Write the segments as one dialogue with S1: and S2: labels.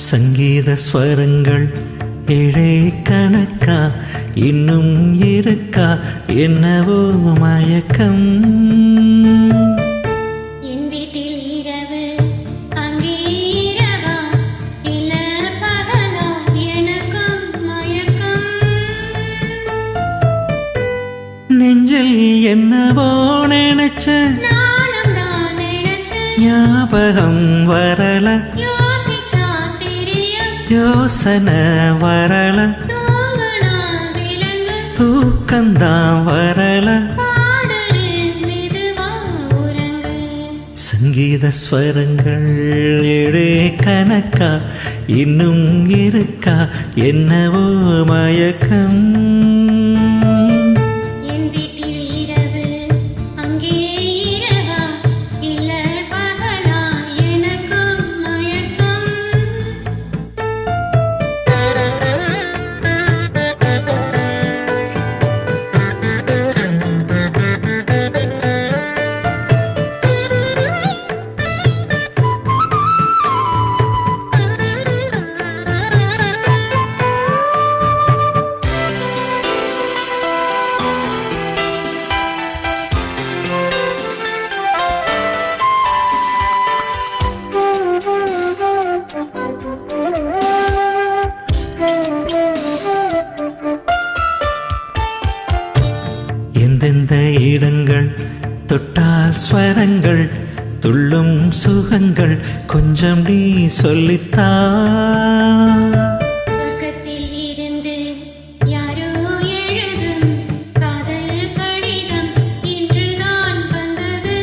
S1: சங்கீத ஸ்வரங்கள் ஏழை கணக்கா இன்னும் இருக்கா என்னவோ மயக்கம்.
S2: என் வீட்டில் இரவு அங்கே இரவா இல்ல பகலா எனக்கும் மயக்கம்.
S1: நெஞ்சில் என்னவோ நினைச்ச
S2: நானும் தான் நினைச்ச
S1: ஞாபகம் வரல
S2: யோசிச்சா தெரியும்
S1: யோசனை வரல
S2: தூங்குனா விலங்கு
S1: தூக்கந்தான் வரல
S2: பாடுறேன் மெதுவா உறங்கு.
S1: சங்கீத ஸ்வரங்கள் ஏழே கணக்கா இன்னும் இருக்கா என்னவோ மயக்கம்.
S2: என் வீட்டில் இரவு அங்கே இரவா இல்ல பகலா எனக்கும் மயக்கம்.
S1: எந்தெந்த இடங்கள் தொட்டால் ஸ்வரங்கள் துள்ளும் சுகங்கள் கொஞ்சம் நீ சொல்லித்தா.
S2: சொர்க்கத்தில் இருந்து யாரோ எழுதும் காதல் கடிதம் இன்றுதான் வந்தது.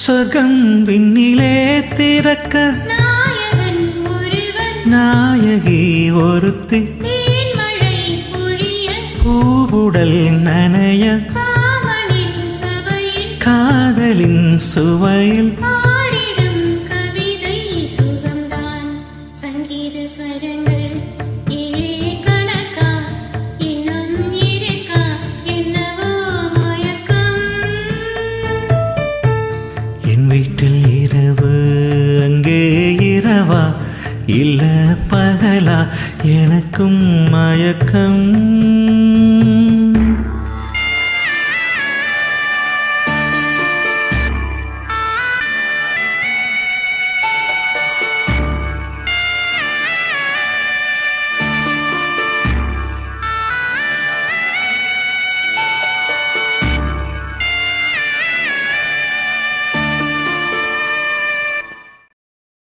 S1: சொர்க்கம் விண்ணிலே திறக்க
S2: நாயகன் ஒருவன்
S1: நாயகி ஒருத்தி
S2: தேன்மழை பொழிய
S1: பூவுடல் நனைய
S2: காமனின் சபையில்
S1: காதலின் சுவையில்
S2: பாடிடும் கவிதை சுகம்தான். சங்கீத ஸ்வரங்கள் ஏழே கணக்கா இன்னும் இருக்கா என்னவோ மயக்கம்.
S1: என் வீட்டில் இரவு அங்கே இரவா இல்ல பகலா எனக்கும் மயக்கம்.